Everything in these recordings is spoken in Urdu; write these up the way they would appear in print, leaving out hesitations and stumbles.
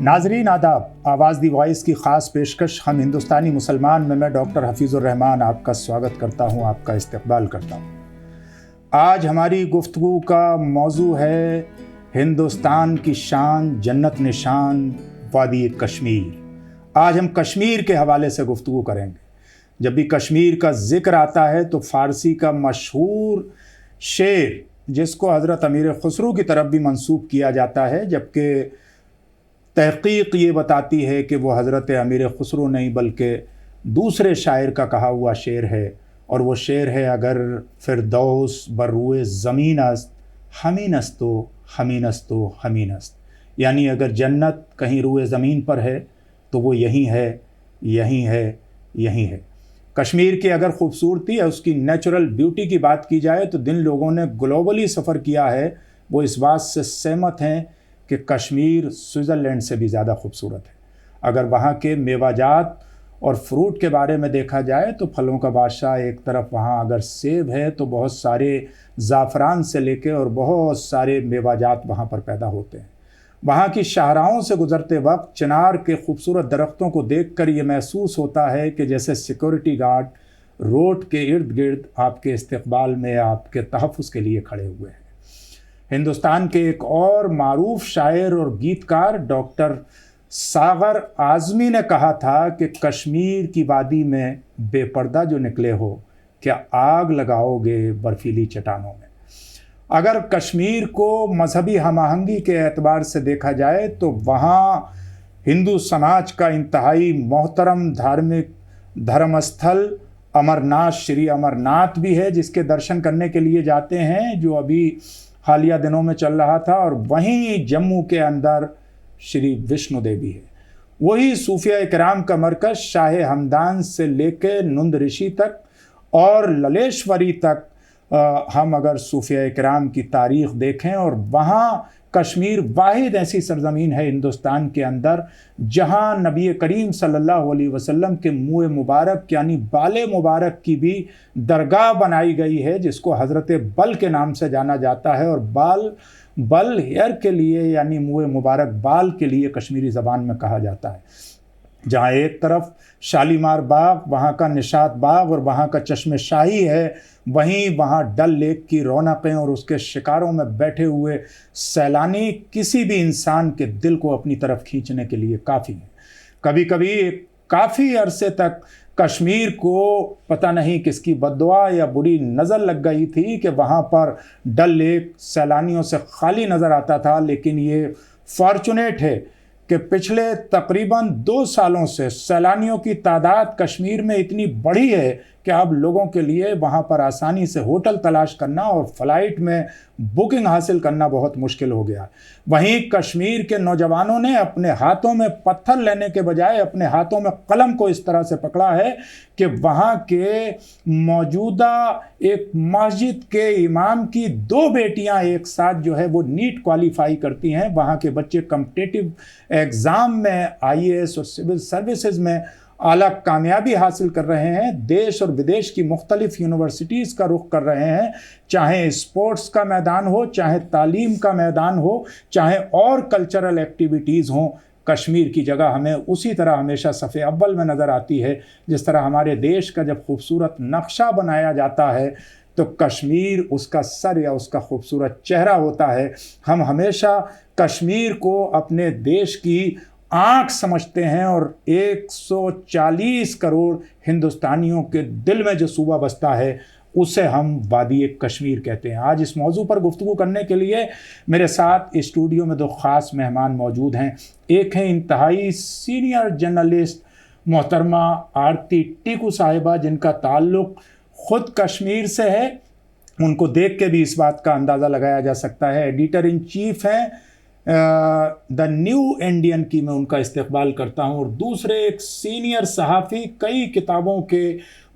ناظرین آداب، آواز دی وائس کی خاص پیشکش ہم ہندوستانی مسلمان میں ڈاکٹر حفیظ الرحمان آپ کا سواگت کرتا ہوں، آپ کا استقبال کرتا ہوں۔ آج ہماری گفتگو کا موضوع ہے ہندوستان کی شان، جنت نشان وادی کشمیر۔ آج ہم کشمیر کے حوالے سے گفتگو کریں گے۔ جب بھی کشمیر کا ذکر آتا ہے تو فارسی کا مشہور شعر، جس کو حضرت امیر خسرو کی طرف بھی منسوب کیا جاتا ہے، جبکہ تحقیق یہ بتاتی ہے کہ وہ حضرت امیر خسرو نہیں بلکہ دوسرے شاعر کا کہا ہوا شعر ہے، اور وہ شعر ہے: اگر فردوس بر روئے زمین است، ہمین استو ہمین استو ہمین است۔ یعنی اگر جنت کہیں روئے زمین پر ہے تو وہ یہیں ہے، یہیں ہے، یہیں ہے۔ کشمیر کی اگر خوبصورتی ہے، اس کی نیچرل بیوٹی کی بات کی جائے تو جن لوگوں نے گلوبلی سفر کیا ہے وہ اس بات سے سہمت ہیں کہ کشمیر سوئٹزرلینڈ سے بھی زیادہ خوبصورت ہے۔ اگر وہاں کے میوہ جات اور فروٹ کے بارے میں دیکھا جائے تو پھلوں کا بادشاہ ایک طرف وہاں اگر سیب ہے تو بہت سارے زعفران سے لے کے اور بہت سارے میوہ جات وہاں پر پیدا ہوتے ہیں۔ وہاں کی شاہراہوں سے گزرتے وقت چنار کے خوبصورت درختوں کو دیکھ کر یہ محسوس ہوتا ہے کہ جیسے سیکورٹی گارڈ روڈ کے ارد گرد آپ کے استقبال میں، آپ کے تحفظ کے لیے کھڑے ہوئے ہیں۔ ہندوستان کے ایک اور معروف شاعر اور گیتکار ڈاکٹر ساغر اعظمی نے کہا تھا کہ کشمیر کی وادی میں بے پردہ جو نکلے ہو، کیا آگ لگاؤ گے برفیلی چٹانوں میں۔ اگر کشمیر کو مذہبی ہم آہنگی کے اعتبار سے دیکھا جائے تو وہاں ہندو سماج کا انتہائی محترم دھارمک دھرم استھل امرناتھ، شری امرناتھ بھی ہے، جس کے درشن کرنے کے لیے جاتے ہیں، جو ابھی حالیہ دنوں میں چل رہا تھا۔ اور وہیں جموں کے اندر شری وشنو دیوی ہے، وہی صوفیہ کرام کا مرکز شاہ ہمدان سے لے کے نند رشی تک اور للیشوری تک۔ ہم اگر صوفیہ کرام کی تاریخ دیکھیں، اور وہاں کشمیر واحد ایسی سرزمین ہے ہندوستان کے اندر جہاں نبی کریم صلی اللہ علیہ وسلم کے منہ مبارک یعنی بال مبارک کی بھی درگاہ بنائی گئی ہے، جس کو حضرت بل کے نام سے جانا جاتا ہے۔ اور بل ہیئر کے لیے یعنی منہ مبارک بال کے لیے کشمیری زبان میں کہا جاتا ہے۔ جہاں ایک طرف شالیمار باغ، وہاں کا نشاط باغ اور وہاں کا چشم شاہی ہے، وہیں وہاں ڈل لیک کی رونقیں اور اس کے شکاروں میں بیٹھے ہوئے سیلانی کسی بھی انسان کے دل کو اپنی طرف کھینچنے کے لیے کافی ہیں۔ کبھی کبھی کافی عرصے تک کشمیر کو پتہ نہیں کس کی بددعا یا بری نظر لگ گئی تھی کہ وہاں پر ڈل لیک سیلانیوں سے خالی نظر آتا تھا، لیکن یہ فارچونیٹ ہے کہ پچھلے تقریباً 2 سالوں سے سیلانیوں کی تعداد کشمیر میں اتنی بڑھی ہے کہ اب لوگوں کے لیے وہاں پر آسانی سے ہوٹل تلاش کرنا اور فلائٹ میں بکنگ حاصل کرنا بہت مشکل ہو گیا۔ وہیں کشمیر کے نوجوانوں نے اپنے ہاتھوں میں پتھر لینے کے بجائے اپنے ہاتھوں میں قلم کو اس طرح سے پکڑا ہے کہ وہاں کے موجودہ ایک مسجد کے امام کی 2 بیٹیاں ایک ساتھ جو ہے وہ نیٹ کوالیفائی کرتی ہیں۔ وہاں کے بچے کمپٹیٹیو ایگزام میں IAS اور سول سروسز میں اعلیٰ کامیابی حاصل کر رہے ہیں، دیش اور ودیش کی مختلف یونیورسٹیز کا رخ کر رہے ہیں، چاہے اسپورٹس کا میدان ہو، چاہے تعلیم کا میدان ہو، چاہے اور کلچرل ایکٹیویٹیز ہوں۔ کشمیر کی جگہ ہمیں اسی طرح ہمیشہ صف اول میں نظر آتی ہے۔ جس طرح ہمارے دیش کا جب خوبصورت نقشہ بنایا جاتا ہے تو کشمیر اس کا سر یا اس کا خوبصورت چہرہ ہوتا ہے۔ ہم ہمیشہ کشمیر کو اپنے دیش کی آنکھ سمجھتے ہیں، اور 140 کروڑ ہندوستانیوں کے دل میں جو صوبہ بستا ہے اسے ہم وادی کشمیر کہتے ہیں۔ آج اس موضوع پر گفتگو کرنے کے لیے میرے ساتھ اسٹوڈیو میں 2 خاص مہمان موجود ہیں۔ ایک ہیں انتہائی سینئر جرنلسٹ محترمہ آرتی ٹیکو صاحبہ، جن کا تعلق خود کشمیر سے ہے۔ ان کو دیکھ کے بھی اس بات کا اندازہ لگایا جا سکتا ہے۔ ایڈیٹر ان چیف ہیں دا نیو انڈین کی میں ان کا استقبال کرتا ہوں۔ اور دوسرے ایک سینئر صحافی، کئی کتابوں کے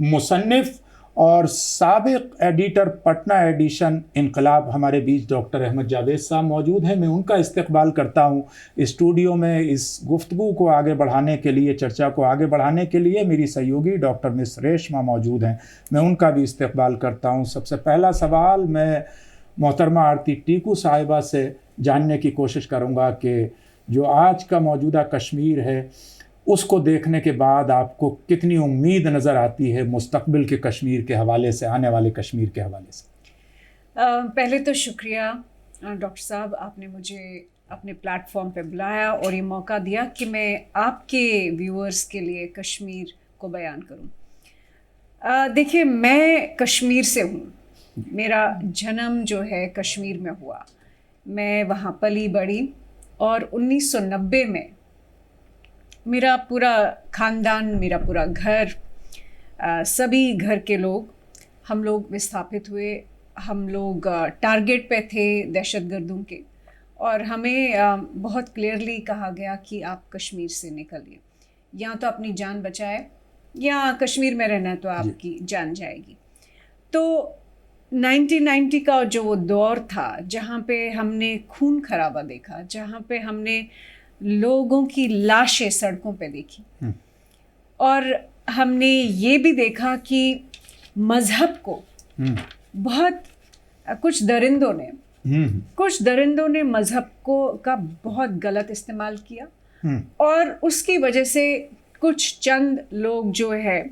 مصنف اور سابق ایڈیٹر پٹنہ ایڈیشن انقلاب، ہمارے بیچ ڈاکٹر احمد جاوید صاحب موجود ہیں۔ میں ان کا استقبال کرتا ہوں۔ اسٹوڈیو میں اس گفتگو کو آگے بڑھانے کے لیے، چرچا کو آگے بڑھانے کے لیے میری سہیوگی ڈاکٹر مس ریشما موجود ہیں، میں ان کا بھی استقبال کرتا ہوں۔ سب سے پہلا سوال میں محترمہ آرتی ٹیکو صاحبہ سے جاننے کی کوشش کروں گا کہ جو آج کا موجودہ کشمیر ہے اس کو دیکھنے کے بعد آپ کو کتنی امید نظر آتی ہے مستقبل کے کشمیر کے حوالے سے، آنے والے کشمیر کے حوالے سے؟ پہلے تو شکریہ ڈاکٹر صاحب، آپ نے مجھے اپنے پلیٹ فارم پہ بلایا اور یہ موقع دیا کہ میں آپ کے ویورز کے لیے کشمیر کو بیان کروں۔ دیکھیے، میں کشمیر سے ہوں، میرا جنم جو ہے کشمیر میں ہوا، میں وہاں پلی بڑھی، اور 1990 میں میرا پورا خاندان، میرا پورا گھر، سبھی گھر کے لوگ، ہم لوگ وستھاپت ہوئے۔ ہم لوگ ٹارگیٹ پہ تھے دہشت گردوں کے، اور ہمیں بہت کلیئرلی کہا گیا کہ آپ کشمیر سے نکلیے، یا تو اپنی جان بچائے یا کشمیر میں رہنا تو آپ کی جان جائے گی۔ تو 1990 کا جو وہ دور تھا جہاں پہ ہم نے خون خرابہ دیکھا، جہاں پہ ہم نے لوگوں کی لاشیں سڑکوں پہ دیکھی، اور ہم نے یہ بھی دیکھا کہ مذہب کو بہت کچھ درندوں نے مذہب کا بہت غلط استعمال کیا، اور اس کی وجہ سے کچھ چند لوگ جو ہے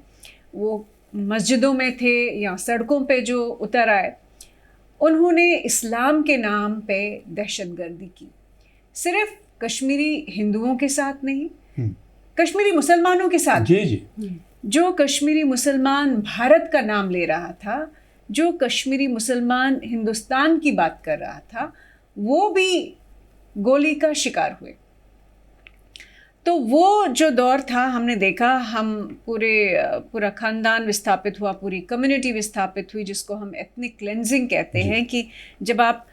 وہ مسجدوں میں تھے یا سڑکوں پہ جو اتر آئے، انہوں نے اسلام کے نام پہ دہشت گردی کی، صرف کشمیری ہندوؤں کے ساتھ نہیں، کشمیری مسلمانوں کے ساتھ۔ جو کشمیری مسلمان بھارت کا نام لے رہا تھا، جو کشمیری مسلمان ہندوستان کی بات کر رہا تھا، وہ بھی گولی کا شکار ہوئے۔ تو وہ جو دور تھا، ہم نے دیکھا، ہم پورا خاندان وستھاپت ہوا، پوری کمیونٹی وستھاپت ہوئی، جس کو ہم ایتھنک کلینزنگ کہتے ہیں، کہ جب آپ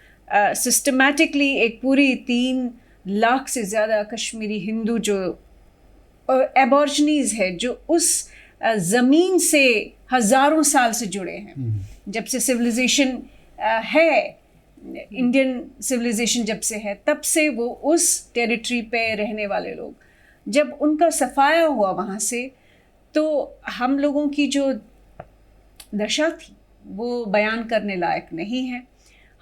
سسٹمیٹکلی ایک پوری 3 لاکھ سے زیادہ کشمیری ہندو جو ایبورجنیز ہے، جو اس زمین سے ہزاروں سال سے جڑے ہیں، جب سے سویلائزیشن ہے، انڈین سویلائزیشن جب سے ہے، تب سے وہ اس ٹیریٹری پہ رہنے والے لوگ، جب ان کا صفایا ہوا وہاں سے، تو ہم لوگوں کی جو دشا تھی وہ بیان کرنے لائق نہیں ہے۔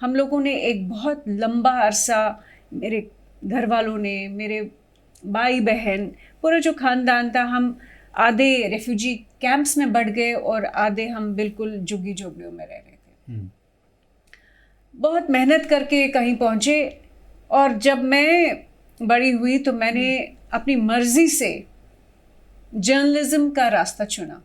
ہم لوگوں نے ایک بہت لمبا عرصہ، میرے گھر والوں نے، میرے بھائی بہن، پورا جو خاندان تھا، ہم آدھے ریفیوجی کیمپس میں بڑھ گئے اور آدھے ہم بالکل جھگی جھوپڑیوں میں رہ رہے تھے۔ بہت محنت کر کے کہیں پہنچے، اور جب میں بڑی ہوئی تو میں نے اپنی مرضی سے جرنلزم کا راستہ چنا،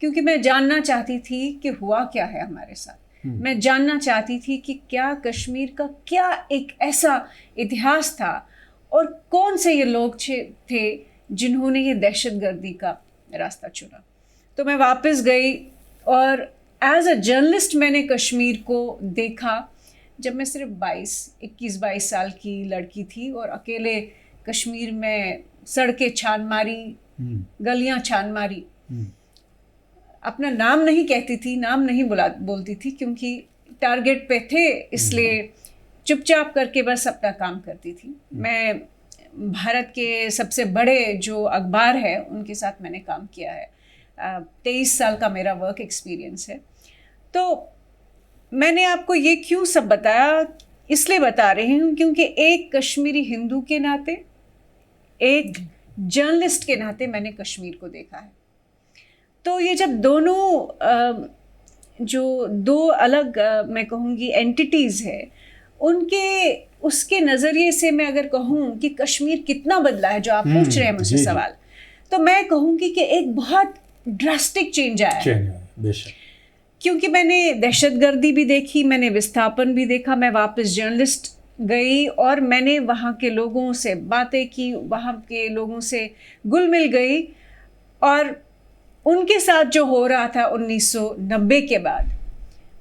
کیونکہ میں جاننا چاہتی تھی کہ ہوا کیا ہے ہمارے ساتھ۔ میں جاننا چاہتی تھی کہ کیا کشمیر کا کیا ایک ایسا اتہاس تھا، اور کون سے یہ لوگ تھے جنہوں نے یہ دہشت گردی کا راستہ چنا۔ تو میں واپس گئی، اور ایز اے جرنلسٹ میں نے کشمیر کو دیکھا، جب میں صرف 21-22 سال کی لڑکی تھی، اور اکیلے کشمیر میں سڑکیں چھان ماری، گلیاں چھان ماری، اپنا نام نہیں کہتی تھی، نام نہیں بولتی تھی، کیونکہ ٹارگیٹ پہ تھے، اس لیے چپ چاپ کر کے بس اپنا کام کرتی تھی۔ میں بھارت کے سب سے بڑے جو اخبار ہے ان کے ساتھ میں نے کام کیا ہے، 23 سال کا میرا ورک ایکسپیرینس ہے۔ تو میں نے آپ کو یہ کیوں سب بتایا، اس لیے بتا رہی ہوں کیونکہ ایک کشمیری ہندو کے ناطے، ایک جرنلسٹ کے ناطے میں نے کشمیر کو دیکھا ہے۔ تو یہ جب دونوں جو 2 الگ میں کہوں گی اینٹیٹیز ہے، اس کے نظریے سے میں اگر کہوں کہ کشمیر کتنا بدلا ہے، جو آپ پوچھ رہے ہیں مجھ سے سوال، تو میں کہوں گی کہ ایک بہت ڈراسٹک چینج آیا ہے۔ بے شک، کیونکہ میں نے دہشت گردی بھی دیکھی، میں نے وستھاپن بھی دیکھا، میں واپس جرنلسٹ گئی، اور میں نے وہاں کے لوگوں سے باتیں کی، وہاں کے لوگوں سے گل مل گئی، اور ان کے ساتھ جو ہو رہا تھا 1990 کے بعد،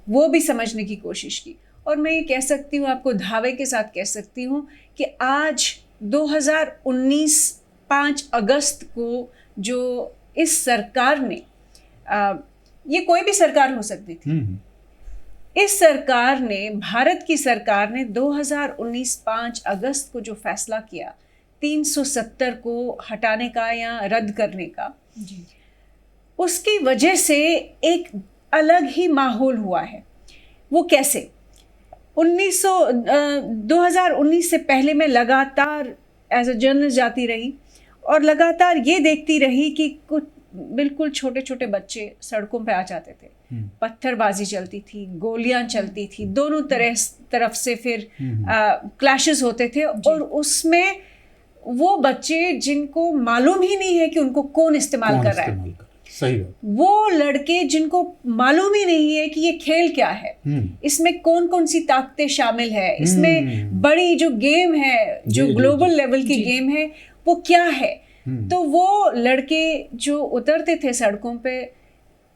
وہ بھی سمجھنے کی کوشش کی۔ اور میں یہ کہہ سکتی ہوں، آپ کو دھاوے کے ساتھ کہہ سکتی ہوں کہ آج 2019 5 اگست کو جو اس سرکار نے، یہ کوئی بھی سرکار ہو سکتی تھی، اس سرکار نے، بھارت کی سرکار نے 2019 5 اگست کو جو فیصلہ کیا 370 کو ہٹانے کا یا رد کرنے کا، اس کی وجہ سے ایک الگ ہی ماحول ہوا ہے۔ وہ کیسے؟ 2019 سے پہلے میں لگاتار ایز اے جرنلسٹ جاتی رہی اور لگاتار یہ دیکھتی رہی کہ کچھ بالکل چھوٹے چھوٹے بچے سڑکوں پہ آ جاتے تھے، پتھر بازی چلتی تھی، گولیاں چلتی تھی، دونوں طرف سے پھر کلیشز ہوتے تھے، اور اس میں وہ بچے جن کو معلوم ہی نہیں ہے کہ ان کو کون استعمال کر رہا ہے، صحیح، وہ لڑکے جن کو معلوم ہی نہیں ہے کہ یہ کھیل کیا ہے، اس میں کون کون سی طاقتیں شامل ہے، اس میں بڑی جو گیم ہے، جو گلوبل لیول کی گیم ہے وہ کیا ہے، تو وہ لڑکے جو اترتے تھے سڑکوں پہ،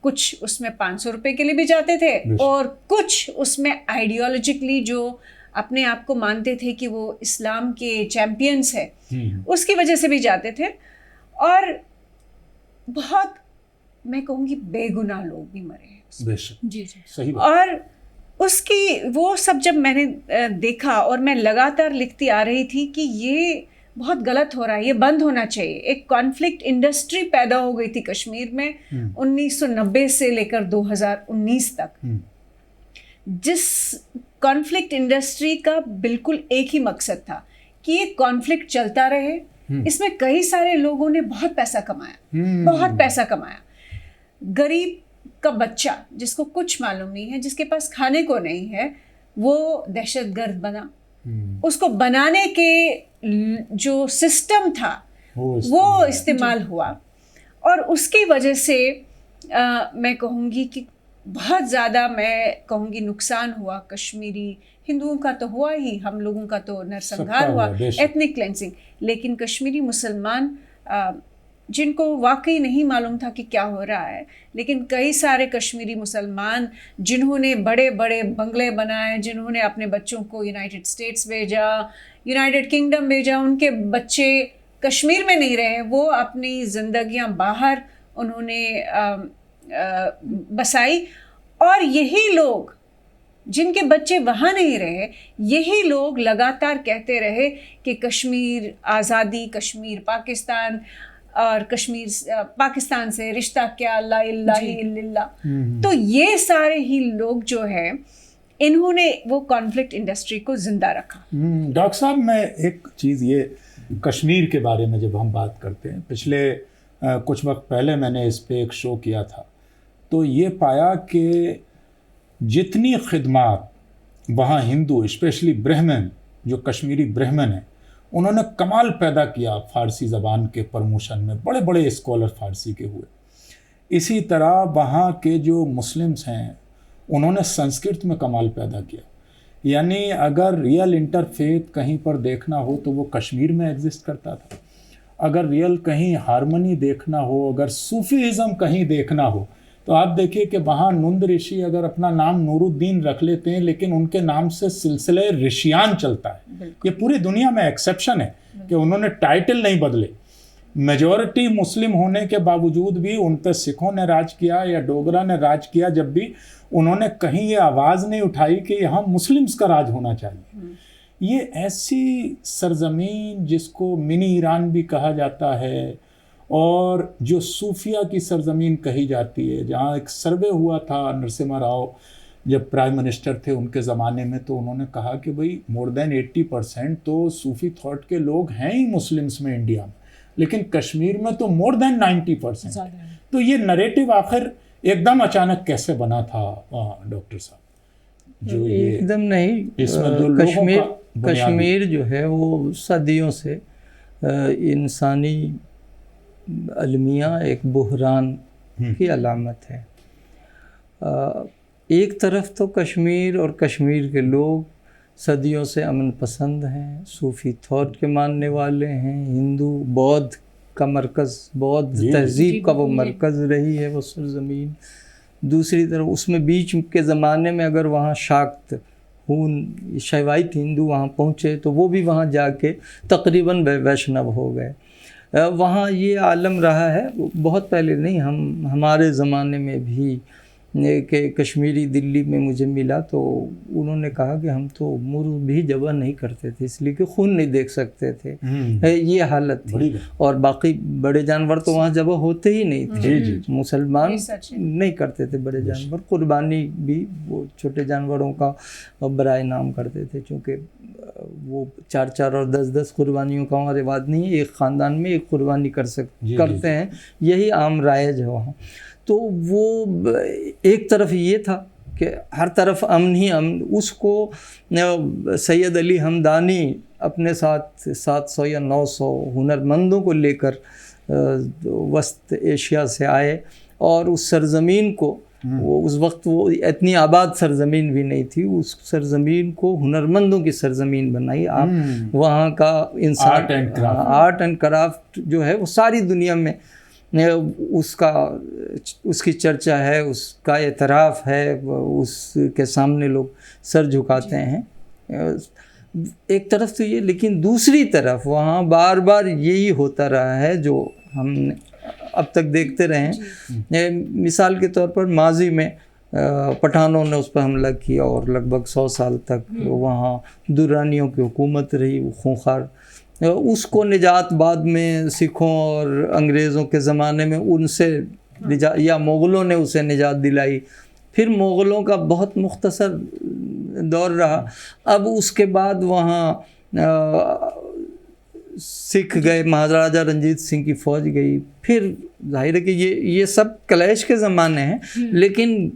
کچھ اس میں 500 روپے کے لیے بھی جاتے تھے اور کچھ اس میں آئیڈیالوجیکلی جو اپنے آپ کو مانتے تھے کہ وہ اسلام کے چیمپئنس ہیں اس کی وجہ سے بھی جاتے تھے، اور بہت میں کہوں گی بے گناہ لوگ بھی مرے ہیں، جی صحیح، اور اس کی وہ سب جب میں نے دیکھا اور میں لگاتار لکھتی آ رہی تھی کہ یہ بہت غلط ہو رہا ہے، یہ بند ہونا چاہیے. ایک کانفلکٹ انڈسٹری پیدا ہو گئی تھی کشمیر میں 1990 سے لے کر 2019 تک، جس کانفلکٹ انڈسٹری کا بالکل ایک ہی مقصد تھا کہ یہ کانفلکٹ چلتا رہے. اس میں کئی سارے لوگوں نے بہت پیسہ کمایا، بہت پیسہ کمایا. غریب کا بچہ جس کو کچھ معلوم نہیں ہے، جس کے پاس کھانے کو نہیں ہے، وہ دہشت گرد بنا. اس کو بنانے کے جو سسٹم تھا وہ استعمال ہوا، اور اس کی وجہ سے میں کہوں گی کہ بہت زیادہ میں کہوں گی نقصان ہوا. کشمیری ہندوؤں کا تو ہوا ہی، ہم لوگوں کا تو نرسنگھار ہوا، ایتھنک کلینسنگ، لیکن کشمیری مسلمان جن کو واقعی نہیں معلوم تھا کہ کیا ہو رہا ہے، لیکن کئی سارے کشمیری مسلمان جنہوں نے بڑے بڑے بنگلے بنائے، جنہوں نے اپنے بچوں کو یونائٹڈ اسٹیٹس بھیجا، یونائٹڈ کنگڈم بھیجا، ان کے بچے کشمیر میں نہیں رہے، وہ اپنی زندگیاں باہر انہوں نے بسائی. اور یہی لوگ جن کے بچے وہاں نہیں رہے، یہی لوگ لگاتار کہتے رہے کہ کشمیر آزادی، کشمیر پاکستان، اور کشمیر پاکستان سے رشتہ کیا، لا الہ الا اللہ. تو یہ سارے ہی لوگ جو ہے انہوں نے وہ کانفلکٹ انڈسٹری کو زندہ رکھا. ڈاکٹر صاحب، میں ایک چیز یہ کشمیر کے بارے میں جب ہم بات کرتے ہیں، پچھلے کچھ وقت پہلے میں نے اس پہ ایک شو کیا تھا، تو یہ پایا کہ جتنی خدمات وہاں ہندو، اسپیشلی برہمن، جو کشمیری برہمن ہیں، انہوں نے کمال پیدا کیا فارسی زبان کے پروموشن میں، بڑے بڑے اسکالر فارسی کے ہوئے. اسی طرح وہاں کے جو مسلمز ہیں انہوں نے سنسکرت میں کمال پیدا کیا. یعنی اگر ریئل انٹرفیتھ کہیں پر دیکھنا ہو تو وہ کشمیر میں ایگزسٹ کرتا تھا. اگر ریئل کہیں ہارمنی دیکھنا ہو، اگر صوفیزم کہیں دیکھنا ہو، تو آپ دیکھیے کہ وہاں نند رشی اگر اپنا نام نور الدین رکھ لیتے ہیں، لیکن ان کے نام سے سلسلہ رشیان چلتا ہے. یہ پوری دنیا میں ایکسیپشن ہے کہ انہوں نے ٹائٹل نہیں بدلے. میجورٹی مسلم ہونے کے باوجود بھی ان پہ سکھوں نے راج کیا یا ڈوگرا نے راج کیا، جب بھی انہوں نے کہیں یہ آواز نہیں اٹھائی کہ یہاں مسلمز کا راج ہونا چاہیے. یہ ایسی سرزمین جس کو منی ایران بھی کہا جاتا ہے، اور جو صوفیہ کی سرزمین کہی جاتی ہے، جہاں ایک سروے ہوا تھا نرسمہا راؤ جب پرائم منسٹر تھے ان کے زمانے میں، تو انہوں نے کہا کہ بھئی مور دین 80% تو صوفی تھاٹ کے لوگ ہیں ہی مسلمس میں انڈیا میں، لیکن کشمیر میں تو مور دین 90%. تو یہ نریٹو آخر ایک دم اچانک کیسے بنا تھا ڈاکٹر صاحب؟ جو ایک دم نہیں، اس میں جو کشمیر جو ہے وہ صدیوں سے انسانی المیہ ایک بحران کی علامت ہے. ایک طرف تو کشمیر اور کشمیر کے لوگ صدیوں سے امن پسند ہیں، صوفی تھاٹ کے ماننے والے ہیں، ہندو بودھ کا مرکز، بودھ تہذیب کا وہ مرکز رہی ہے وہ سرزمین. دوسری طرف اس میں بیچ کے زمانے میں اگر وہاں شاکت شیوائت ہندو وہاں پہنچے تو وہ بھی وہاں جا کے تقریباً ویشنو ہو گئے. وہاں یہ عالم رہا ہے بہت پہلے نہیں، ہمارے زمانے میں بھی کہ کشمیری دلی میں مجھے ملا تو انہوں نے کہا کہ ہم تو مرغ بھی ذبح نہیں کرتے تھے اس لیے کہ خون نہیں دیکھ سکتے تھے، یہ حالت تھی، اور باقی بڑے جانور تو وہاں ذبح ہوتے ہی نہیں تھے، مسلمان نہیں کرتے تھے بڑے جانور، قربانی بھی وہ چھوٹے جانوروں کا برائے نام کرتے تھے، چونکہ وہ 4 اور 10 قربانیوں کا وہاں رواج نہیں ہے، ایک خاندان میں ایک قربانی کرتے ہیں، یہی عام رائج ہے وہاں۔ تو وہ ایک طرف یہ تھا کہ ہر طرف امن ہی امن، اس کو سید علی ہمدانی اپنے ساتھ 700 یا 900 ہنرمندوں کو لے کر وسط ایشیا سے آئے، اور اس سرزمین کو اس وقت وہ اتنی آباد سرزمین بھی نہیں تھی، اس سرزمین کو ہنرمندوں کی سرزمین بنائی۔ آپ وہاں کا انسان آرٹ اینڈ کرافٹ جو ہے وہ ساری دنیا میں اس کی چرچا ہے، اس کا اعتراف ہے، اس کے سامنے لوگ سر جھکاتے ہیں۔ ایک طرف تو یہ، لیکن دوسری طرف وہاں بار بار یہی ہوتا رہا ہے جو ہم اب تک دیکھتے رہے ہیں۔ مثال کے طور پر ماضی میں پٹھانوں نے اس پر حملہ کیا اور لگ بھگ 100 سال تک وہاں درانیوں کی حکومت رہی، خونخوار۔ اس کو نجات بعد میں سکھوں اور انگریزوں کے زمانے میں ان سے یا مغلوں نے اسے نجات دلائی، پھر مغلوں کا بہت مختصر دور رہا، اب اس کے بعد وہاں سکھ گئے، مہاراجہ رنجیت سنگھ کی فوج گئی، پھر ظاہر ہے کہ یہ سب کلیش کے زمانے ہیں، لیکن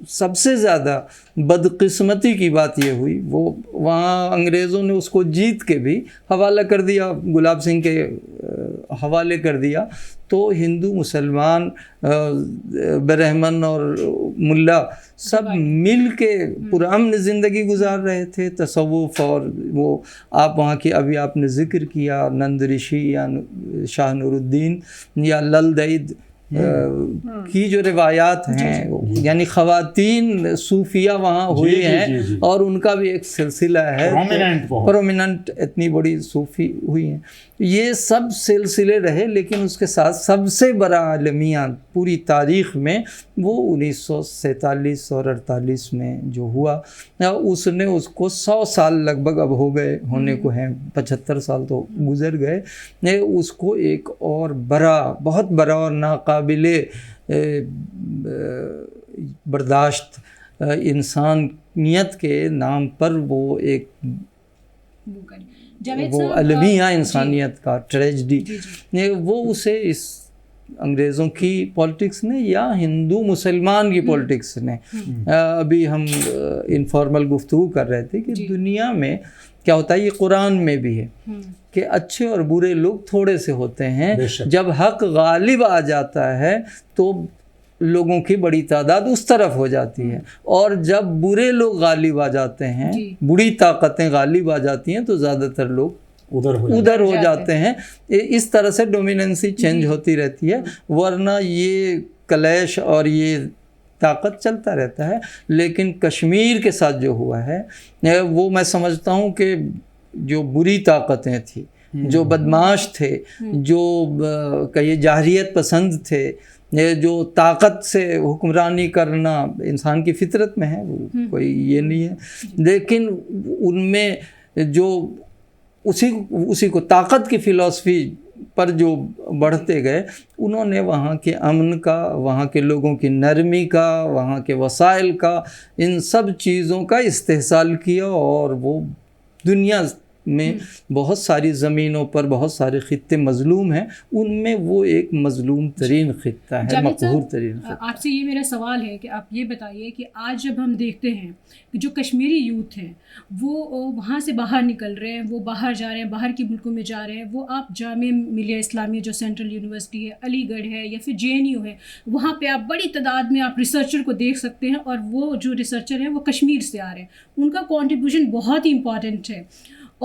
سب سے زیادہ بدقسمتی کی بات یہ ہوئی، وہ وہاں انگریزوں نے اس کو جیت کے بھی حوالہ کر دیا، گلاب سنگھ کے حوالے کر دیا، تو ہندو مسلمان برہمن اور ملا سب مل کے پرامن زندگی گزار رہے تھے۔ تصوف اور وہ آپ وہاں کی ابھی آپ نے ذکر کیا نند رشی یا شاہ نور الدین یا لل دید کی جو روایات ہیں، یعنی خواتین صوفیہ وہاں ہوئی ہیں، اور ان کا بھی ایک سلسلہ ہے، پرومیننٹ اتنی بڑی صوفی ہوئی ہیں، یہ سب سلسلے رہے، لیکن اس کے ساتھ سب سے بڑا عالمیہ پوری تاریخ میں وہ 1947 اور 48 میں جو ہوا، اس نے اس کو 100 سال لگ بھگ اب ہو گئے ہونے کو ہیں، 75 سال تو گزر گئے، اس کو ایک اور بہت بڑا اور ناقابل برداشت انسانیت کے نام پر وہ ایک وہ المیہ انسانیت کا ٹریجڈی، وہ اسے اس انگریزوں کی پولیٹکس نے یا ہندو مسلمان کی پولیٹکس نے، ابھی ہم انفارمل گفتگو کر رہے تھے کہ دنیا میں کیا ہوتا ہے، یہ قرآن میں بھی ہے کہ اچھے اور برے لوگ تھوڑے سے ہوتے ہیں، جب حق غالب آ جاتا ہے تو لوگوں کی بڑی تعداد اس طرف ہو جاتی ہے، اور جب برے لوگ غالب آ جاتے ہیں، بری طاقتیں غالب آ جاتی ہیں، تو زیادہ تر لوگ ادھر ہو جاتے ہیں۔ اس طرح سے ڈومیننسی چینج ہوتی رہتی ہے، ورنہ یہ کلیش اور یہ طاقت چلتا رہتا ہے۔ لیکن کشمیر کے ساتھ جو ہوا ہے وہ میں سمجھتا ہوں کہ جو بری طاقتیں تھیں، جو بدماش تھے، جو کہیے جاہریت پسند تھے، جو طاقت سے حکمرانی کرنا انسان کی فطرت میں ہے، وہ کوئی یہ نہیں ہے، لیکن ان میں جو اسی کو طاقت کی فلسفی پر جو بڑھتے گئے، انہوں نے وہاں کے امن کا، وہاں کے لوگوں کی نرمی کا، وہاں کے وسائل کا، ان سب چیزوں کا استحصال کیا، اور وہ دنیا میں بہت ساری زمینوں پر بہت سارے خطے مظلوم ہیں، ان میں وہ ایک مظلوم ترین خطہ ہے، مقہور ترین خطہ۔ آپ سے یہ میرا سوال ہے کہ آپ یہ بتائیے کہ آج جب ہم دیکھتے ہیں کہ جو کشمیری یوتھ ہیں وہ وہاں سے باہر نکل رہے ہیں، وہ باہر جا رہے ہیں، باہر کے ملکوں میں جا رہے ہیں، وہ آپ جامعہ ملیہ اسلامیہ جو سینٹرل یونیورسٹی ہے، علی گڑھ ہے یا پھر JNU ہے، وہاں پہ آپ بڑی تعداد میں آپ ریسرچر کو دیکھ سکتے ہیں، اور وہ جو ریسرچر ہیں وہ کشمیر سے آ رہے ہیں، ان کا کنٹریبیوشن بہت ہی امپورٹنٹ ہے،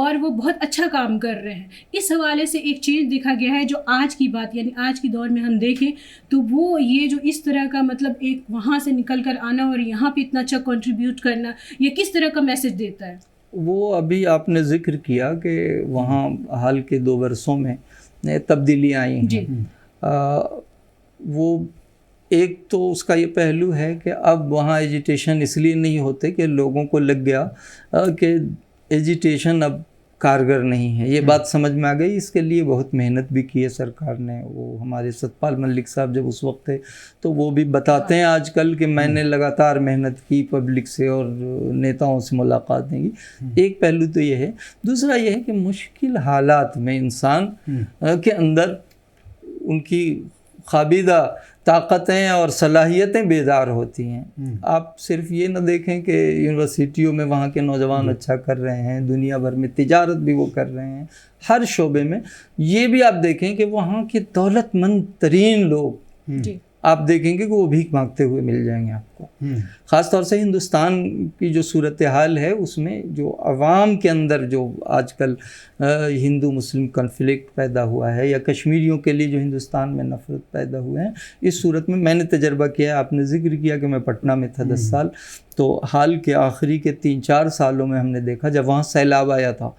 اور وہ بہت اچھا کام کر رہے ہیں۔ اس حوالے سے ایک چیز دیکھا گیا ہے جو آج کی بات، یعنی آج کی دور میں ہم دیکھیں تو وہ یہ جو اس طرح کا مطلب ایک وہاں سے نکل کر آنا اور یہاں پہ اتنا اچھا کنٹریبیوٹ کرنا، یہ کس طرح کا میسج دیتا ہے؟ وہ ابھی آپ نے ذکر کیا کہ وہاں حال کے 2 برسوں میں تبدیلیاں آئی ہیں، وہ ایک تو اس کا یہ پہلو ہے کہ اب وہاں ایجیٹیشن اس لیے نہیں ہوتے کہ لوگوں کو لگ گیا کہ ایجیٹیشن اب کارگر نہیں ہے. یہ بات سمجھ میں آ گئی. اس کے لیے بہت محنت بھی کی ہے سرکار نے. وہ ہمارے ستپال ملک صاحب جب اس وقت تھے تو وہ بھی بتاتے ہیں آج کل کہ میں نے لگاتار محنت کی پبلک سے اور نیتاؤں سے ملاقاتیں کی. ایک پہلو تو یہ ہے. دوسرا یہ ہے کہ مشکل حالات میں انسان کے اندر ان کی خوابیدہ طاقتیں اور صلاحیتیں بیدار ہوتی ہیں. آپ صرف یہ نہ دیکھیں کہ یونیورسٹیوں میں وہاں کے نوجوان اچھا کر رہے ہیں, دنیا بھر میں تجارت بھی وہ کر رہے ہیں, ہر شعبے میں. یہ بھی آپ دیکھیں کہ وہاں کے دولت مند ترین لوگ آپ دیکھیں گے کہ وہ بھیک مانگتے ہوئے مل جائیں گے آپ کو. خاص طور سے ہندوستان کی جو صورتحال ہے اس میں جو عوام کے اندر جو آج کل ہندو مسلم کنفلکٹ پیدا ہوا ہے, یا کشمیریوں کے لیے جو ہندوستان میں نفرت پیدا ہوئے ہیں, اس صورت میں میں نے تجربہ کیا ہے. آپ نے ذکر کیا کہ میں پٹنہ میں تھا 10 سال, تو حال کے آخری کے 3-4 سالوں میں ہم نے دیکھا جب وہاں سیلاب آیا تھا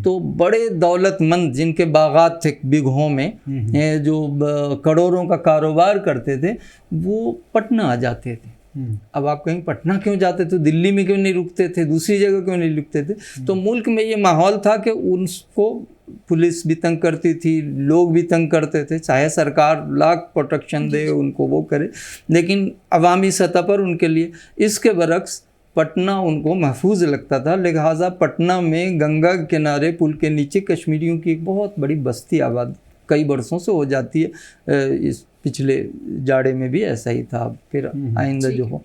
تو بڑے دولت مند جن کے باغات تھے بگہوں میں, جو کروڑوں کا کاروبار کرتے تھے, وہ پٹنہ آ جاتے تھے. اب آپ کہیں پٹنہ کیوں جاتے تھے, دلی میں کیوں نہیں رکتے تھے, دوسری جگہ کیوں نہیں رکتے تھے؟ تو ملک میں یہ ماحول تھا کہ ان کو پولیس بھی تنگ کرتی تھی, لوگ بھی تنگ کرتے تھے, چاہے سرکار لاکھ پروٹیکشن دے ان کو وہ کرے, لیکن عوامی سطح پر ان کے لیے. اس کے برعکس پٹنہ ان کو محفوظ لگتا تھا, لہٰذا پٹنہ میں گنگا کے کنارے پل کے نیچے کشمیریوں کی ایک بہت بڑی بستی آباد کئی برسوں سے ہو جاتی ہے. اس پچھلے جاڑے میں بھی ایسا ہی تھا, پھر آئندہ جو ہو.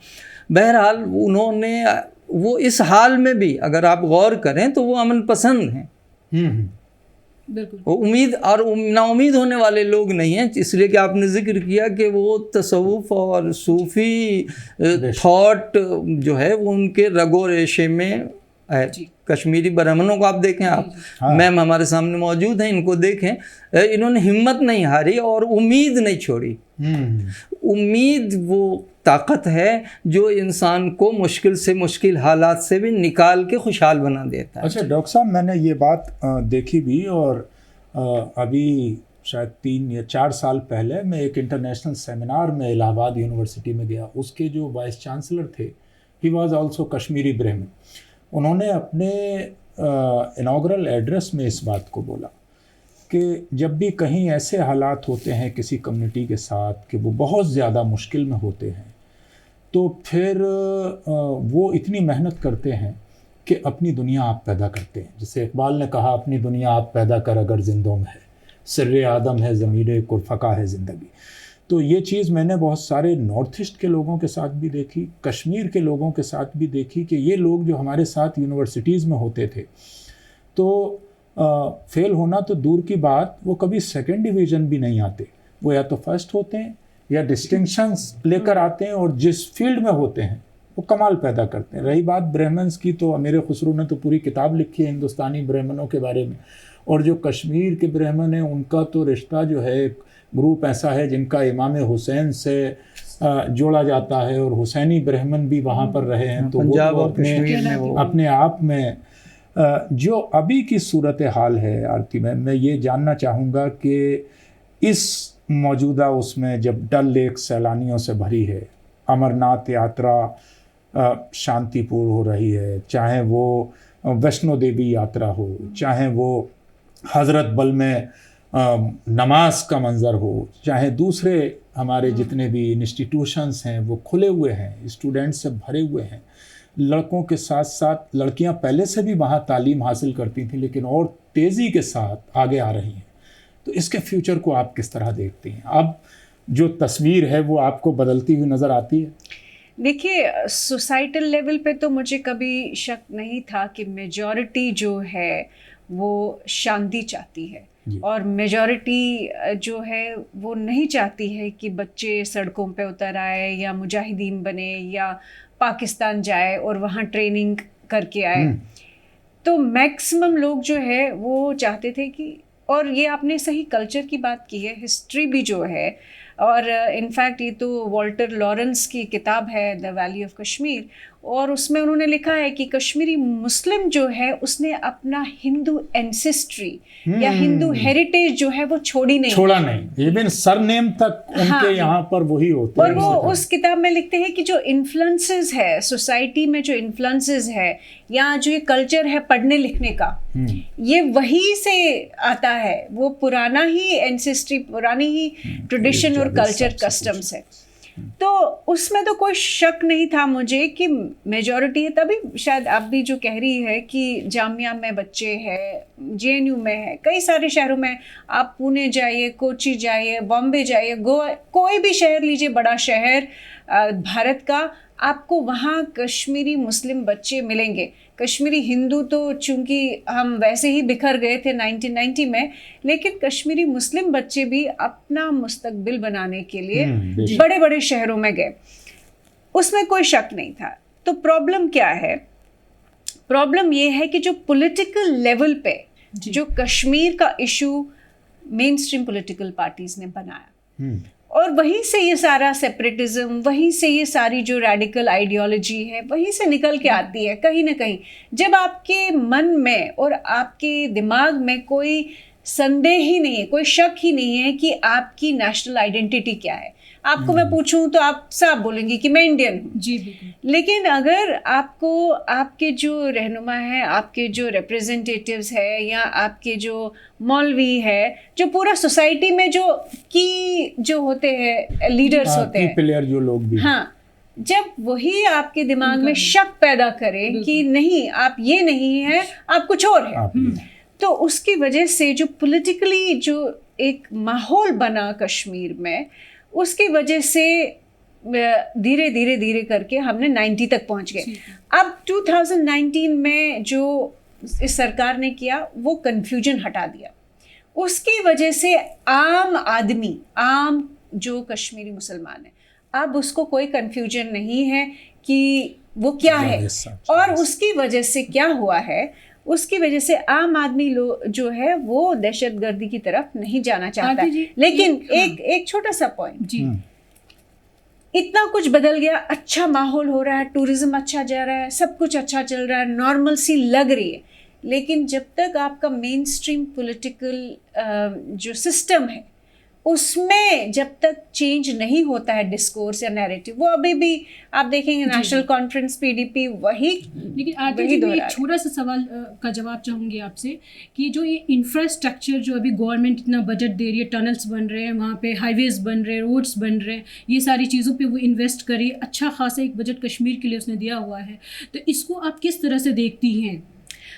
بہرحال انہوں نے وہ اس حال میں بھی اگر آپ غور کریں تو وہ امن پسند ہیں. بالکل وہ امید اور نا امید ہونے والے لوگ نہیں ہیں. اس لیے کہ آپ نے ذکر کیا کہ وہ تصوف اور صوفی تھاٹ جو ہے وہ ان کے رگ و ریشے میں ہے. کشمیری برہمنوں کو آپ دیکھیں, آپ میم ہمارے سامنے موجود ہیں, ان کو دیکھیں, انہوں نے ہمت نہیں ہاری اور امید نہیں چھوڑی. امید وہ طاقت ہے جو انسان کو مشکل سے مشکل حالات سے بھی نکال کے خوشحال بنا دیتا ہے. اچھا ڈاکٹر صاحب, میں نے یہ بات دیکھی بھی, اور ابھی شاید 3 یا 4 سال پہلے میں ایک انٹرنیشنل سیمینار میں الہ آباد یونیورسٹی میں گیا. اس کے جو وائس چانسلر تھے, ہی واز آلسو کشمیری برہمن. انہوں نے اپنے انوگرل ایڈریس میں اس بات کو بولا کہ جب بھی کہیں ایسے حالات ہوتے ہیں کسی کمیونٹی کے ساتھ کہ وہ بہت زیادہ مشکل میں ہوتے ہیں, تو پھر وہ اتنی محنت کرتے ہیں کہ اپنی دنیا آپ پیدا کرتے ہیں. جیسے اقبال نے کہا, اپنی دنیا آپ پیدا کر اگر زندوں میں ہے, سر آدم ہے ضمیر کرفقا ہے زندگی. تو یہ چیز میں نے بہت سارے نارتھ ایسٹ کے لوگوں کے ساتھ بھی دیکھی, کشمیر کے لوگوں کے ساتھ بھی دیکھی, کہ یہ لوگ جو ہمارے ساتھ یونیورسٹیز میں ہوتے تھے تو فیل ہونا تو دور کی بات, وہ کبھی 2nd ڈویژن بھی نہیں آتے. وہ یا تو فرسٹ ہوتے ہیں یا ڈسٹنکشنز لے کر آتے ہیں, اور جس فیلڈ میں ہوتے ہیں وہ کمال پیدا کرتے ہیں. رہی بات برہمنز کی, تو امیر خسرو نے تو پوری کتاب لکھی ہے ہندوستانی برہمنوں کے بارے میں, اور جو کشمیر کے برہمن ہیں ان کا تو رشتہ جو ہے, گروپ ایسا ہے جن کا امام حسین سے جوڑا جاتا ہے, اور حسینی برہمن بھی وہاں پر رہے ہیں. تو وہ اپنے آپ میں جو ابھی کی صورتحال ہے آرتی میں یہ جاننا چاہوں گا کہ اس موجودہ اس میں جب ڈل لیک سیلانیوں سے بھری ہے, امرناتھ یاترا شانتی پور ہو رہی ہے, چاہے وہ ویشنو دیوی یاترا ہو, چاہے وہ حضرت بل میں نماز کا منظر ہو, چاہے دوسرے ہمارے جتنے بھی انسٹیٹیوشنس ہیں وہ کھلے ہوئے ہیں, اسٹوڈنٹس سے بھرے ہوئے ہیں. لڑکوں کے ساتھ ساتھ لڑکیاں پہلے سے بھی وہاں تعلیم حاصل کرتی تھیں, لیکن اور تیزی کے ساتھ آگے آ رہی ہیں. تو اس کے فیوچر کو آپ کس طرح دیکھتے ہیں؟ اب جو تصویر ہے وہ آپ کو بدلتی ہوئی نظر آتی ہے؟ دیکھیے, سوسائٹل لیول پہ تو مجھے کبھی شک نہیں تھا کہ میجورٹی جو ہے وہ شانتی چاہتی ہے, اور میجورٹی جو ہے وہ نہیں چاہتی ہے کہ بچے سڑکوں پہ اتر آئے یا مجاہدین بنے یا پاکستان جائے اور وہاں ٹریننگ کر کے آئے. تو میکسیمم لوگ جو ہے وہ چاہتے تھے کہ, اور یہ آپ نے صحیح کلچر کی بات کی ہے, ہسٹری بھی جو ہے اور انفیکٹ یہ تو والٹر لارنس کی کتاب ہے دا ویلی آف کشمیر، اور اس میں انہوں نے لکھا ہے کہ کشمیری مسلم جو ہے اس نے اپنا ہندو اینسسٹری یا ہندو ہیریٹیج جو ہے وہ چھوڑا نہیں، ایون سر نیم تک ان کے یہاں پر وہی ہوتے ہیں۔ اور وہ اس کتاب میں لکھتے ہیں کہ جو انفلوئنسز ہے سوسائٹی میں، جو انفلوئنسز ہے یا جو یہ کلچر ہے پڑھنے لکھنے کا، یہ وہی سے آتا ہے، وہ پرانا ہی اینسسٹری، پرانی ہی ٹریڈیشن اور کلچر کسٹمس ہے۔ تو اس میں تو کوئی شک نہیں تھا مجھے کہ میجورٹی ہے، تبھی شاید آپ بھی جو کہہ رہی ہے کہ جامعہ میں بچے ہے، JNU میں ہے، کئی سارے شہروں میں، آپ پونے جائیے، کوچی جائیے، بامبے جائیے، گوا، کوئی بھی شہر لیجیے، بڑا شہر بھارت کا، آپ کو وہاں کشمیری مسلم بچے ملیں گے۔ کشمیری ہندو تو چونکہ ہم ویسے ہی بکھر گئے تھے 1990 میں، لیکن کشمیری مسلم بچے بھی اپنا مستقبل بنانے کے لیے بڑے بڑے شہروں میں گئے، اس میں کوئی شک نہیں تھا۔ تو پرابلم کیا ہے؟ پرابلم یہ ہے کہ جو پولیٹیکل لیول پہ جو کشمیر کا ایشو مین اسٹریم پولیٹیکل پارٹیز نے بنایا، اور وہیں سے یہ سارا سیپریٹزم، وہیں سے یہ ساری جو ریڈیکل آئیڈیالوجی ہے وہیں سے نکل کے آتی ہے کہیں نہ کہیں۔ جب آپ کے من میں اور آپ کے دماغ میں کوئی سندے ہی نہیں ہے، کوئی شک ہی نہیں ہے کہ آپ کی نیشنل آئیڈینٹی کیا ہے، آپ کو میں پوچھوں تو آپ صاحب بولیں گی کہ میں انڈین ہوں، جی بالکل، لیکن اگر آپ کو آپ کے جو رہنما ہیں، آپ کے جو ریپریزنٹیٹیوز ہے، یا آپ کے جو مولوی ہے، جو پورا سوسائٹی میں جو ہوتے ہیں لیڈرز ہوتے ہیں، پلیئر جو لوگ بھی، ہاں، جب وہی آپ کے دماغ میں شک پیدا کرے کہ نہیں آپ یہ نہیں ہیں، آپ کچھ اور ہیں، تو اس کی وجہ سے جو پولیٹیکلی جو ایک ماحول بنا کشمیر میں، اس کی وجہ سے دھیرے دھیرے دھیرے کر کے ہم نے 90 تک پہنچ گئے۔ اب 2019 میں جو اس سرکار نے کیا وہ کنفیوژن ہٹا دیا، اس کی وجہ سے عام آدمی، عام جو کشمیری مسلمان ہے، اب اس کو کوئی کنفیوژن نہیں ہے کہ وہ کیا ہے، اور اس کی وجہ سے کیا ہوا ہے، اس کی وجہ سے عام آدمی جو ہے وہ دہشت گردی کی طرف نہیں جانا چاہتا ہے۔ لیکن ایک چھوٹا سا پوائنٹ، جی اتنا کچھ بدل گیا، اچھا ماحول ہو رہا ہے، ٹورزم اچھا جا رہا ہے، سب کچھ اچھا چل رہا ہے، نارمل سی لگ رہی ہے، لیکن جب تک آپ کا مین اسٹریم پولیٹیکل جو سسٹم ہے اس میں جب تک چینج نہیں ہوتا ہے ڈسکورس یا نیریٹو، وہ ابھی بھی آپ دیکھیں گے نیشنل کانفرنس PDP وہی۔ لیکن آرتی جی میں ایک چھوٹا سا سوال کا جواب چاہوں گی آپ سے کہ جو یہ انفراسٹرکچر جو ابھی گورنمنٹ اتنا بجٹ دے رہی ہے، ٹنلس بن رہے ہیں، وہاں پہ ہائی ویز بن رہے ہیں، روڈس بن رہے ہیں، یہ ساری چیزوں پہ وہ انویسٹ کری، اچھا خاصا ایک بجٹ کشمیر کے لیے اس نے دیا ہوا ہے، تو اس کو آپ کس طرح سے دیکھتی ہیں؟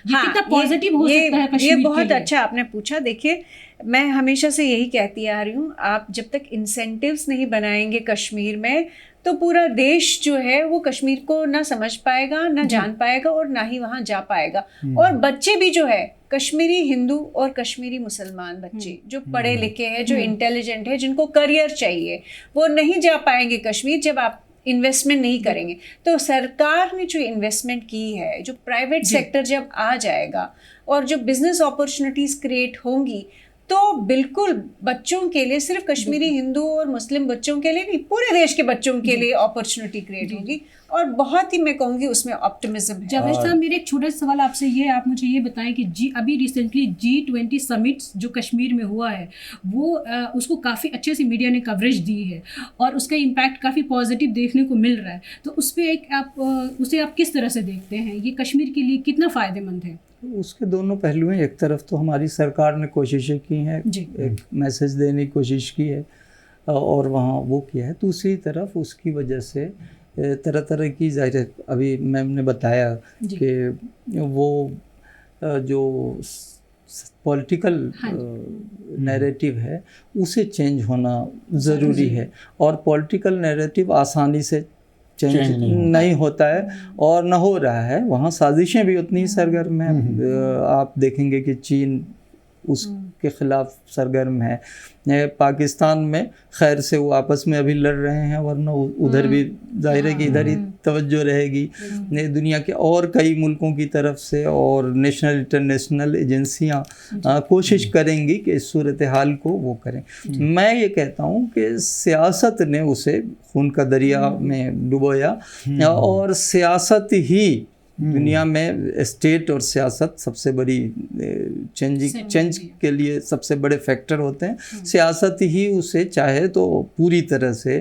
کتنا پازیٹیو ہو سکتا ہے کشمیر کے لیے؟ یہ بہت اچھا آپ نے پوچھا۔ دیکھیے میں ہمیشہ سے یہی کہتی آ رہی ہوں، آپ جب تک انسینٹیوز نہیں بنائیں گے کشمیر میں تو پورا دیش جو ہے وہ کشمیر کو نہ سمجھ پائے گا، نہ جان پائے گا، اور نہ ہی وہاں جا پائے گا۔ اور بچے بھی جو ہے کشمیری ہندو اور کشمیری مسلمان بچے جو پڑھے لکھے ہیں، جو انٹیلیجنٹ ہے، جن کو کریئر چاہیے، وہ نہیں جا پائیں گے کشمیر جب آپ انویسٹمنٹ نہیں کریں گے۔ تو سرکار نے جو انویسٹمنٹ کی ہے، جو پرائیویٹ سیکٹر جب آ جائے گا اور جو بزنس اپرچونیٹیز کریٹ ہوں گی، تو بالکل بچوں کے لیے، صرف کشمیری ہندو اور مسلم بچوں کے لیے نہیں، پورے دیش کے بچوں کے لیے اپرچونیٹی کریٹ ہوگی، اور بہت ہی میں کہوں گی اس میں آپٹمزم ہے۔ جاوید صاحب میرے ایک چھوٹا سا سوال آپ سے یہ ہے، آپ مجھے یہ بتائیں کہ ابھی ریسنٹلی G20 سمٹس جو کشمیر میں ہوا ہے وہ اس کو کافی اچھے سے میڈیا نے کوریج دی ہے اور اس کا امپیکٹ کافی پازیٹیو دیکھنے کو مل رہا ہے، تو اس پہ اسے آپ کس طرح سے دیکھتے ہیں؟ یہ کشمیر کے لیے کتنا فائدہ مند ہے؟ اس کے دونوں پہلو ہیں، ایک طرف تو ہماری سرکار نے کوششیں کی ہیں، ایک میسج دینے کی کوشش کی ہے اور وہاں وہ کیا ہے، دوسری طرف اس کی وجہ سے طرح طرح کی ظاہر، ابھی میم نے بتایا کہ وہ جو پولیٹیکل نیریٹو ہے اسے چینج ہونا ضروری ہے، اور پولیٹیکل نیریٹو آسانی سے چینج نہیں ہوتا ہے اور نہ ہو رہا ہے، وہاں سازشیں بھی اتنی سرگرم ہیں۔ آپ دیکھیں گے کہ چین اس کے خلاف سرگرم ہے. پاکستان میں خیر سے وہ آپس میں ابھی لڑ رہے ہیں، ورنہ ادھر بھی ظاہر ہے کہ ادھر ہی توجہ رہے گی. دنیا کے اور کئی ملکوں کی طرف سے اور نیشنل انٹرنیشنل ایجنسیاں کوشش کریں گی کہ اس صورتحال کو وہ کریں. میں یہ کہتا ہوں کہ سیاست نے اسے خون کا دریا میں ڈبویا، اور سیاست ہی دنیا میں اسٹیٹ اور سیاست سب سے بڑی چینج کے لیے سب سے بڑے فیکٹر ہوتے ہیں. سیاست ہی اسے چاہے تو پوری طرح سے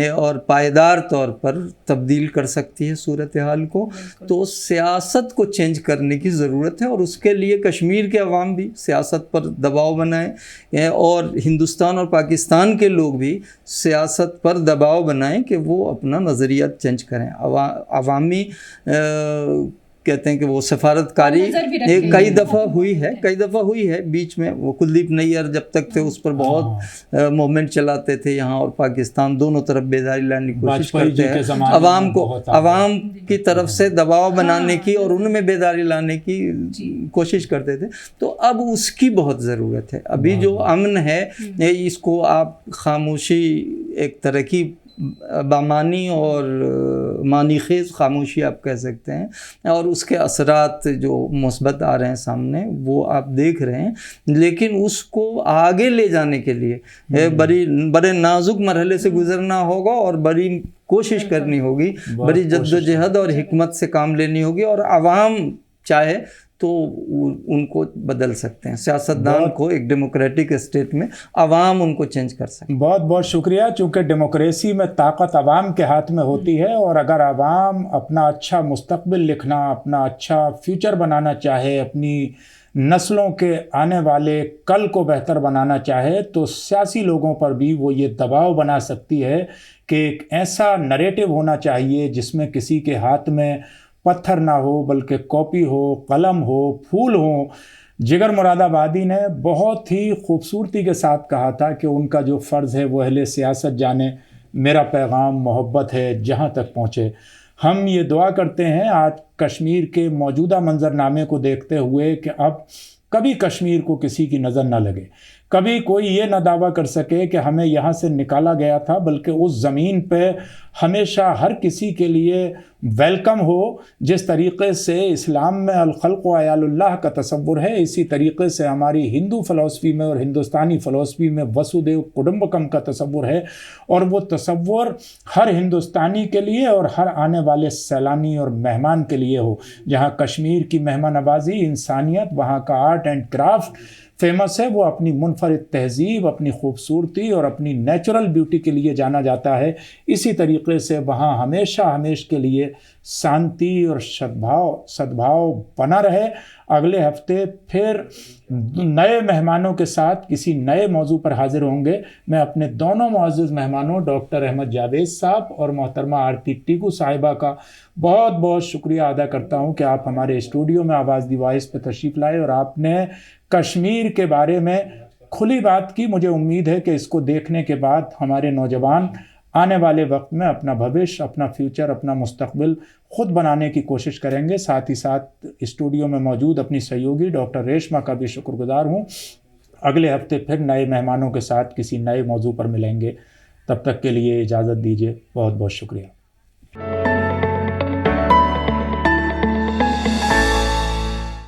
اور پائیدار طور پر تبدیل کر سکتی ہے صورتحال کو. تو سیاست کو چینج کرنے کی ضرورت ہے، اور اس کے لیے کشمیر کے عوام بھی سیاست پر دباؤ بنائیں، اور ہندوستان اور پاکستان کے لوگ بھی سیاست پر دباؤ بنائیں کہ وہ اپنا نظریات چینج کریں. عوامی کہتے ہیں کہ وہ سفارتکاری کئی دفعہ ہوئی ہے بیچ میں. وہ کلدیپ نیر جب تک تھے اس پر بہت موومنٹ چلاتے تھے یہاں اور پاکستان، دونوں طرف بیداری لانے کی کوشش کرتے ہیں، عوام کی طرف سے دباؤ بنانے کی اور ان میں بیداری لانے کی کوشش کرتے تھے. تو اب اس کی بہت ضرورت ہے. ابھی جو امن ہے اس کو آپ خاموشی، ایک طرح کی بامانی اور معنی خیز خاموشی آپ کہہ سکتے ہیں، اور اس کے اثرات جو مثبت آ رہے ہیں سامنے وہ آپ دیکھ رہے ہیں. لیکن اس کو آگے لے جانے کے لیے بڑے نازک مرحلے سے گزرنا ہوگا، اور بڑی کوشش کرنی ہوگی، بڑی جد و جہد اور حکمت سے کام لینی ہوگی. اور عوام چاہے تو ان کو بدل سکتے ہیں. سیاستدان کو ایک ڈیموکریٹک اسٹیٹ میں عوام ان کو چینج کر سکتے ہیں. بہت بہت شکریہ. چونکہ ڈیموکریسی میں طاقت عوام کے ہاتھ میں ہوتی ہے، اور اگر عوام اپنا اچھا مستقبل لکھنا، اپنا اچھا فیوچر بنانا چاہے، اپنی نسلوں کے آنے والے کل کو بہتر بنانا چاہے، تو سیاسی لوگوں پر بھی وہ یہ دباؤ بنا سکتی ہے کہ ایک ایسا نریٹو ہونا چاہیے جس میں کسی کے ہاتھ میں پتھر نہ ہو بلکہ کاپی ہو، قلم ہو، پھول ہوں. جگر مراد آبادی نے بہت ہی خوبصورتی کے ساتھ کہا تھا کہ ان کا جو فرض ہے وہ اہل سیاست جانے، میرا پیغام محبت ہے جہاں تک پہنچے. ہم یہ دعا کرتے ہیں آج کشمیر کے موجودہ منظرنامے کو دیکھتے ہوئے کہ اب کبھی کشمیر کو کسی کی نظر نہ لگے، کبھی کوئی یہ نہ دعویٰ کر سکے کہ ہمیں یہاں سے نکالا گیا تھا، بلکہ اس زمین پہ ہمیشہ ہر کسی کے لیے ویلکم ہو. جس طریقے سے اسلام میں الخلق و عیال اللہ کا تصور ہے، اسی طریقے سے ہماری ہندو فلسفی میں اور ہندوستانی فلسفی میں وسودھیو کٹمبکم کا تصور ہے، اور وہ تصور ہر ہندوستانی کے لیے اور ہر آنے والے سیلانی اور مہمان کے لیے ہو. جہاں کشمیر کی مہمان نوازی، انسانیت، وہاں کا آرٹ اینڈ کرافٹ فیمس ہے، وہ اپنی منفرد تہذیب، اپنی خوبصورتی اور اپنی نیچرل بیوٹی کے لیے جانا جاتا ہے. اسی طریقے سے وہاں ہمیشہ کے لیے شانتی اور سدبھاؤ بنا رہے. اگلے ہفتے پھر نئے مہمانوں کے ساتھ کسی نئے موضوع پر حاضر ہوں گے. میں اپنے دونوں معزز مہمانوں ڈاکٹر احمد جاوید صاحب اور محترمہ آرتی ٹیکو صاحبہ کا بہت بہت شکریہ ادا کرتا ہوں کہ آپ ہمارے اسٹوڈیو میں آواز دی وائس پہ تشریف لائے اور آپ نے کشمیر کے بارے میں کھلی بات کی. مجھے امید ہے کہ اس کو دیکھنے کے بعد ہمارے نوجوان آنے والے وقت میں اپنا بھوش، اپنا فیوچر، اپنا مستقبل خود بنانے کی کوشش کریں گے. ساتھ ہی ساتھ اسٹوڈیو میں موجود اپنی سہیوگی ڈاکٹر ریشما کا بھی شکر گزار ہوں. اگلے ہفتے پھر نئے مہمانوں کے ساتھ کسی نئے موضوع پر ملیں گے. تب تک کے لیے اجازت دیجیے. بہت بہت شکریہ.